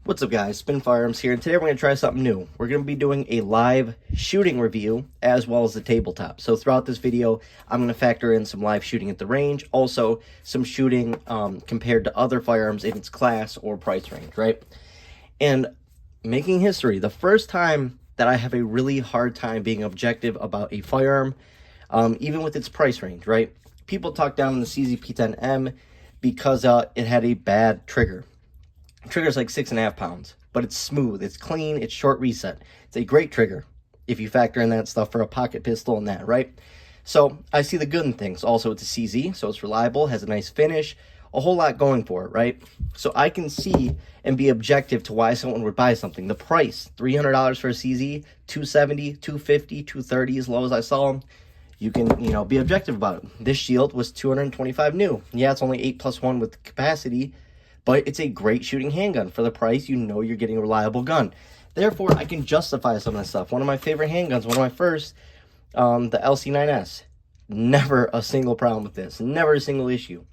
What's up guys, Spin Firearms here, and today we're going to try something new. We're going to be doing a live shooting review as well as the tabletop. So throughout this video, I'm going to factor in some live shooting at the range, also some shooting compared to other firearms in its class or price range, right? And making history, the first time that I have a really hard time being objective about a firearm, even with its price range, right? People talk down on the CZ-P10M because it had a bad trigger. Trigger's like 6.5 pounds, but it's smooth, it's clean, it's short reset. It's a great trigger if you factor in that stuff for a pocket pistol and that, right? So I see the good in things. Also, it's a CZ, so it's reliable, has a nice finish, a whole lot going for it, right? So I can see and be objective to why someone would buy something. The price, $300 for a CZ, $270, $250, $230 as low as I saw them. You can, be objective about it. This shield was $225 new. Yeah, it's only 8+1 with capacity, but it's a great shooting handgun. For the price, you're getting a reliable gun. Therefore, I can justify some of this stuff. One of my favorite handguns, one of my first, the LC9S. Never a single problem with this. Never a single issue.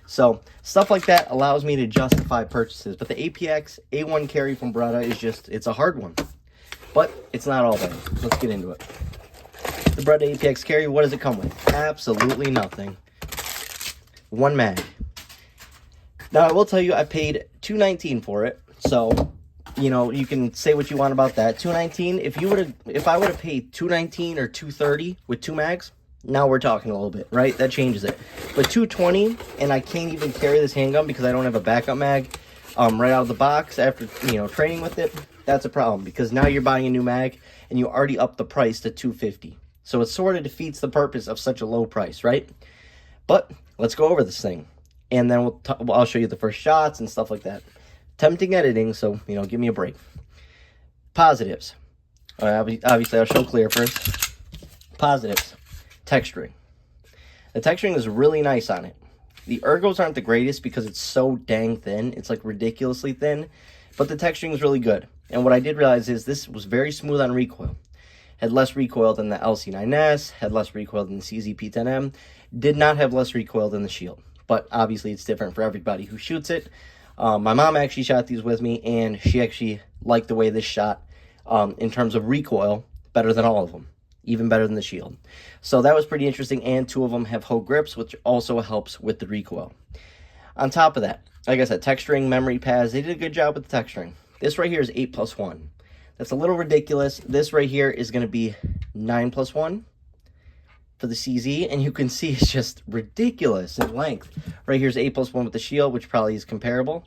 So, stuff like that allows me to justify purchases. But the APX A1 carry from Beretta is just, it's a hard one. But it's not all bad. Let's get into it. The Beretta APX carry, what does it come with? Absolutely nothing. One mag. Now, I will tell you, I paid $219 for it, so, you can say what you want about that. $219, if I would have paid $219 or $230 with two mags, now we're talking a little bit, right? That changes it. But $220, and I can't even carry this handgun because I don't have a backup mag right out of the box after, training with it, that's a problem because now you're buying a new mag and you already upped the price to $250. So it sort of defeats the purpose of such a low price, right? But let's go over this thing. And then I'll show you the first shots and stuff like that. Tempting editing, so, give me a break. Positives. Obviously, I'll show clear first. Positives. Texturing. The texturing is really nice on it. The ergos aren't the greatest because it's so dang thin. It's like ridiculously thin. But the texturing is really good. And what I did realize is this was very smooth on recoil. Had less recoil than the LC9S. Had less recoil than the CZ-P10M. Did not have less recoil than the Shield. But obviously it's different for everybody who shoots it. My mom actually shot these with me, and she actually liked the way this shot in terms of recoil better than all of them, even better than the Shield. So that was pretty interesting, and two of them have hoe grips, which also helps with the recoil. On top of that, like I said, texturing, memory pads, they did a good job with the texturing. This right here is 8+1. That's a little ridiculous. This right here is going to be 9+1. For the CZ, and you can see it's just ridiculous in length. Right here's 8+1 with the Shield, which probably is comparable.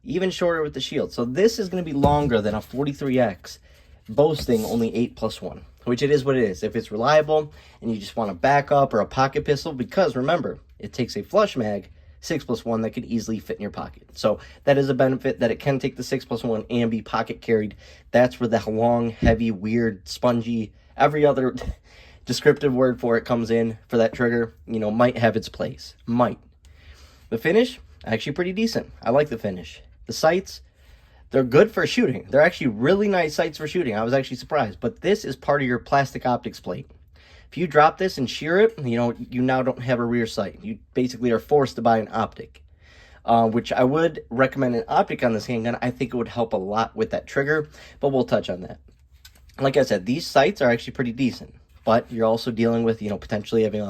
Even shorter with the Shield. So this is going to be longer than a 43X, boasting only 8+1, which it is what it is. If it's reliable and you just want a backup or a pocket pistol, because remember, it takes a flush mag, 6+1, that could easily fit in your pocket. So that is a benefit, that it can take the 6+1 and be pocket carried. That's where the long, heavy, weird, spongy, every other descriptive word for it comes in for that trigger, might have its place. Might. The finish, actually pretty decent. I like the finish. The sights, they're good for shooting. They're actually really nice sights for shooting. I was actually surprised. But this is part of your plastic optics plate. If you drop this and shear it, you now don't have a rear sight. You basically are forced to buy an optic. Which I would recommend an optic on this handgun. I think it would help a lot with that trigger, but we'll touch on that. Like I said, these sights are actually pretty decent. But you're also dealing with, potentially having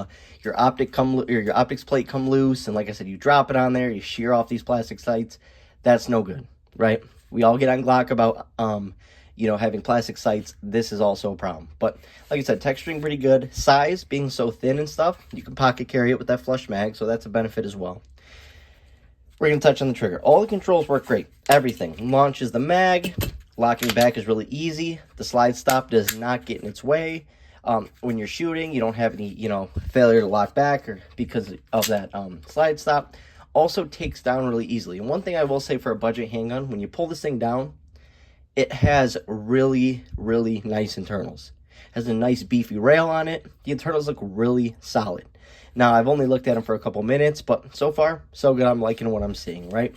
your optics plate come loose. And like I said, you drop it on there, you shear off these plastic sights. That's no good, right? We all get on Glock about, having plastic sights. This is also a problem. But like I said, texturing pretty good. Size, being so thin and stuff, you can pocket carry it with that flush mag. So that's a benefit as well. We're going to touch on the trigger. All the controls work great. Everything. Launches the mag. Locking back is really easy. The slide stop does not get in its way. When you're shooting, you don't have any, failure to lock back or because of that slide stop. Also takes down really easily. And one thing I will say for a budget handgun, when you pull this thing down, it has really, really nice internals. It has a nice beefy rail on it. The internals look really solid. Now, I've only looked at them for a couple minutes, but so far, so good. I'm liking what I'm seeing, right?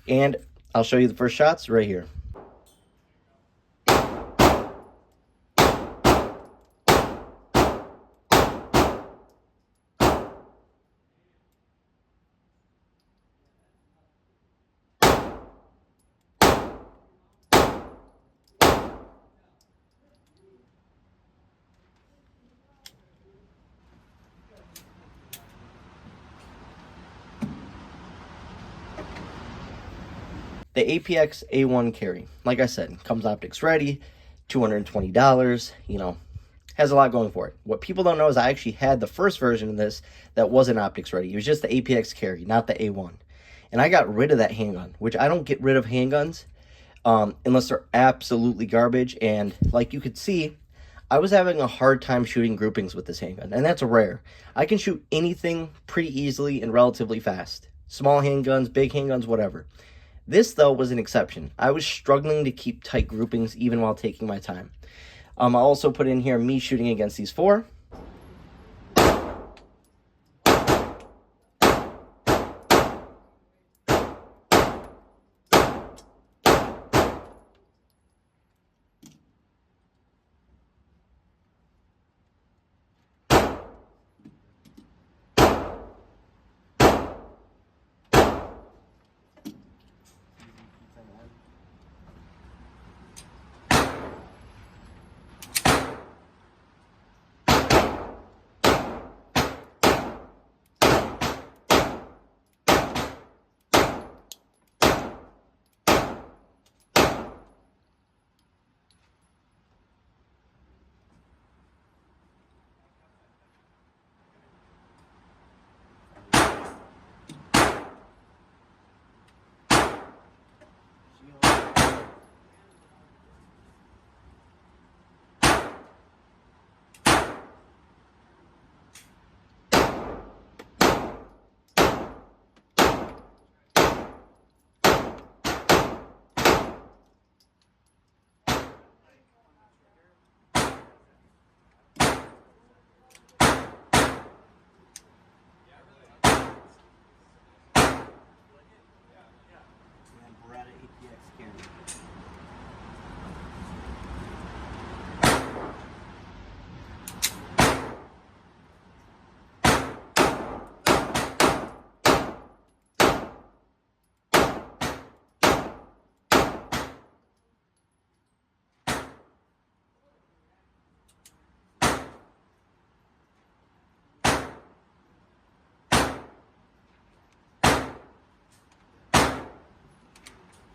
And I'll show you the first shots right here. The APX A1 carry, like I said, comes optics ready, $220, you know, has a lot going for it. What people don't know is I actually had the first version of this that wasn't optics ready. It was just the APX carry, not the A1. And I got rid of that handgun, which I don't get rid of handguns unless they're absolutely garbage. And like you could see, I was having a hard time shooting groupings with this handgun, and that's rare. I can shoot anything pretty easily and relatively fast. Small handguns, big handguns, whatever. This, though, was an exception. I was struggling to keep tight groupings even while taking my time. I also put in here me shooting against these four. Beretta APX carry.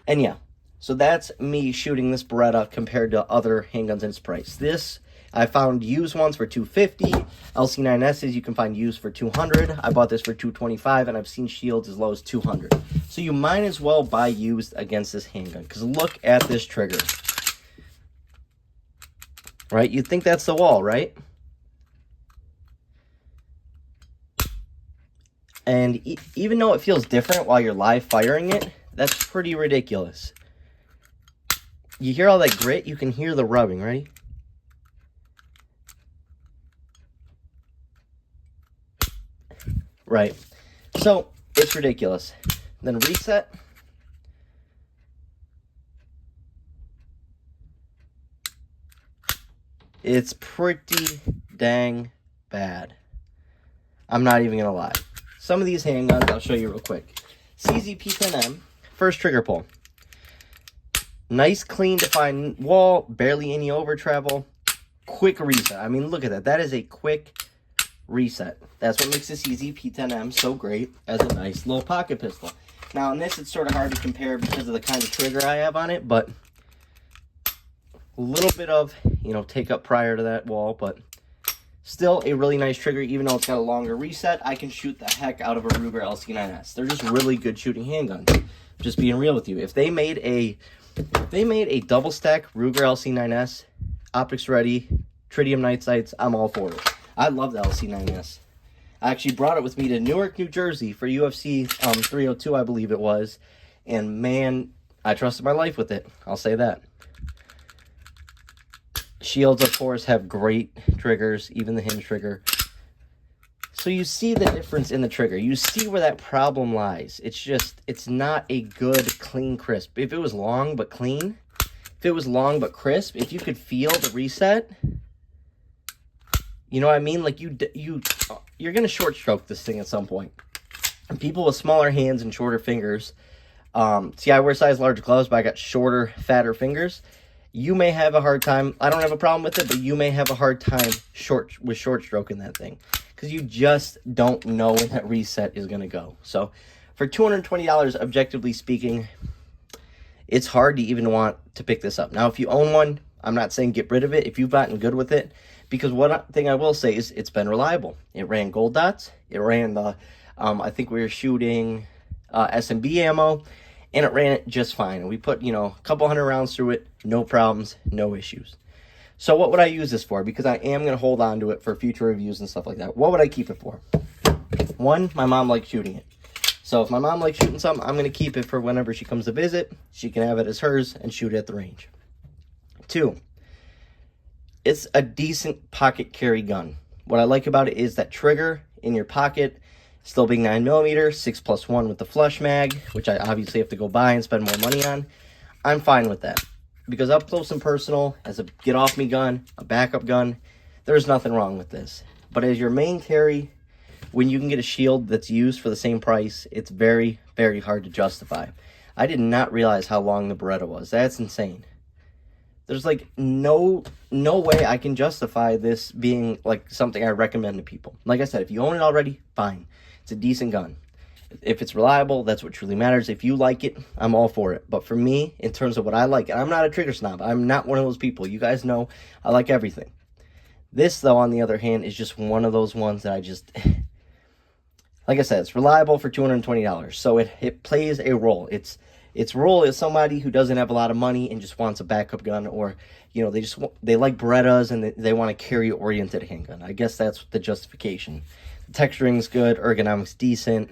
And yeah, so that's me shooting this Beretta compared to other handguns in its price. This, I found used ones for $250. LC9Ss you can find used for $200. I bought this for $225, and I've seen shields as low as $200. So you might as well buy used against this handgun, because look at this trigger. Right? You'd think that's the wall, right? And even though it feels different while you're live firing it, that's pretty ridiculous. You hear all that grit? You can hear the rubbing, ready? Right. So, it's ridiculous. Then reset. It's pretty dang bad. I'm not even gonna lie. Some of these handguns, I'll show you real quick. CZ-P10M, first trigger pull. Nice, clean, defined wall, barely any over travel. Quick reset. I mean, look at that. That is a quick reset. That's what makes the CZ-P10M so great as a nice little pocket pistol. Now, in this, it's sort of hard to compare because of the kind of trigger I have on it, but a little bit of, you know, take up prior to that wall, but still a really nice trigger. Even though it's got a longer reset, I can shoot the heck out of a Ruger LC9S. They're just really good shooting handguns. Just being real with you. If they made a double stack Ruger LC9S, optics ready, tritium night sights, I'm all for it. I love the LC9S. I actually brought it with me to Newark, New Jersey for UFC 302, I believe it was. And man, I trusted my life with it. I'll say that. Shields, of course, have great triggers, even the hinge trigger. So you see the difference in the trigger. You see where that problem lies. It's just, it's not a good, clean, crisp. If it was long but clean, if it was long but crisp, if you could feel the reset, you know what I mean? Like you're going to short stroke this thing at some point. And people with smaller hands and shorter fingers, see, I wear size large gloves, but I got shorter, fatter fingers. You may have a hard time. I don't have a problem with it, but you may have a hard time short stroking that thing because you just don't know when that reset is going to go. So for $220, objectively speaking, it's hard to even want to pick this up. Now, if you own one, I'm not saying get rid of it if you've gotten good with it, because one thing I will say is it's been reliable. It ran gold dots. It ran the, I think we were shooting S&B ammo, and it ran it just fine. And we put, you know, a couple hundred rounds through it, no problems, no issues. So what would I use this for? Because I am going to hold on to it for future reviews and stuff like that. What would I keep it for? One, my mom likes shooting it. So if my mom likes shooting something, I'm going to keep it for whenever she comes to visit. She can have it as hers and shoot it at the range. Two, it's a decent pocket carry gun. What I like about it is that trigger in your pocket, still being 9mm, 6+1 with the flush mag, which I obviously have to go buy and spend more money on. I'm fine with that. Because up close and personal, as a get-off-me gun, a backup gun, there's nothing wrong with this. But as your main carry, when you can get a shield that's used for the same price, it's very, very hard to justify. I did not realize how long the Beretta was. That's insane. There's like no way I can justify this being like something I recommend to people. Like I said, if you own it already, fine. It's a decent gun. If it's reliable, that's what truly matters. If you like it, I'm all for it. But for me, in terms of what I like, and I'm not a trigger snob. I'm not one of those people. You guys know I like everything. This, though, on the other hand, is just one of those ones that I just... Like I said, it's reliable for $220. So it plays a role. Its role is somebody who doesn't have a lot of money and just wants a backup gun, or, you know, they like Berettas and they want a carry-oriented handgun. I guess that's the justification. The texturing's good, ergonomics decent.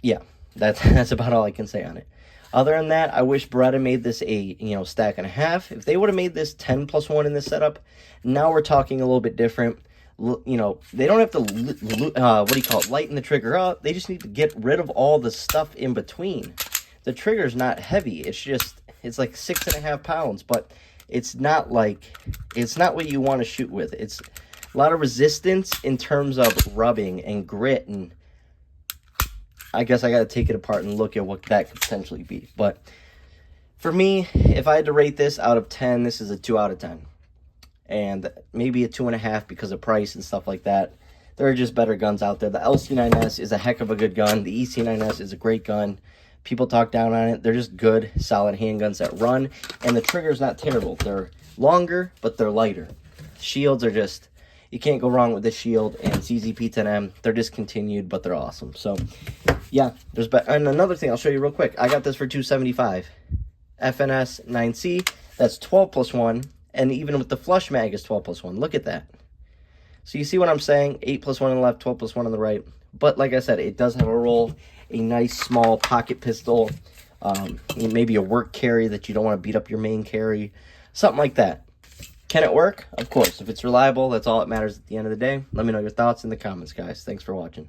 Yeah, that's about all I can say on it. Other than that, I wish Beretta made this a, you know, stack and a half. If they would have made this 10+1 in this setup, now we're talking a little bit different. You know, they don't have to, lighten the trigger up. They just need to get rid of all the stuff in between. The trigger's not heavy. It's like 6.5 pounds, but it's not what you want to shoot with. It's a lot of resistance in terms of rubbing and grit, and I guess I got to take it apart and look at what that could potentially be. But for me, if I had to rate this out of 10, this is a 2 out of 10. And maybe a 2.5 because of price and stuff like that. There are just better guns out there. The LC9S is a heck of a good gun. The EC9S is a great gun. People talk down on it. They're just good, solid handguns that run. And the trigger's not terrible. They're longer, but they're lighter. Shields are just... You can't go wrong with this shield. And CZP-10M, they're discontinued, but they're awesome. So, yeah. And another thing I'll show you real quick. I got this for $275. FNS 9C. That's 12+1. And even with the flush mag is 12+1. Look at that. So you see what I'm saying? 8+1 on the left, 12+1 on the right. But like I said, it does have a role. A nice small pocket pistol. Maybe a work carry that you don't want to beat up your main carry. Something like that. Can it work? Of course. If it's reliable, that's all that matters at the end of the day. Let me know your thoughts in the comments, guys. Thanks for watching.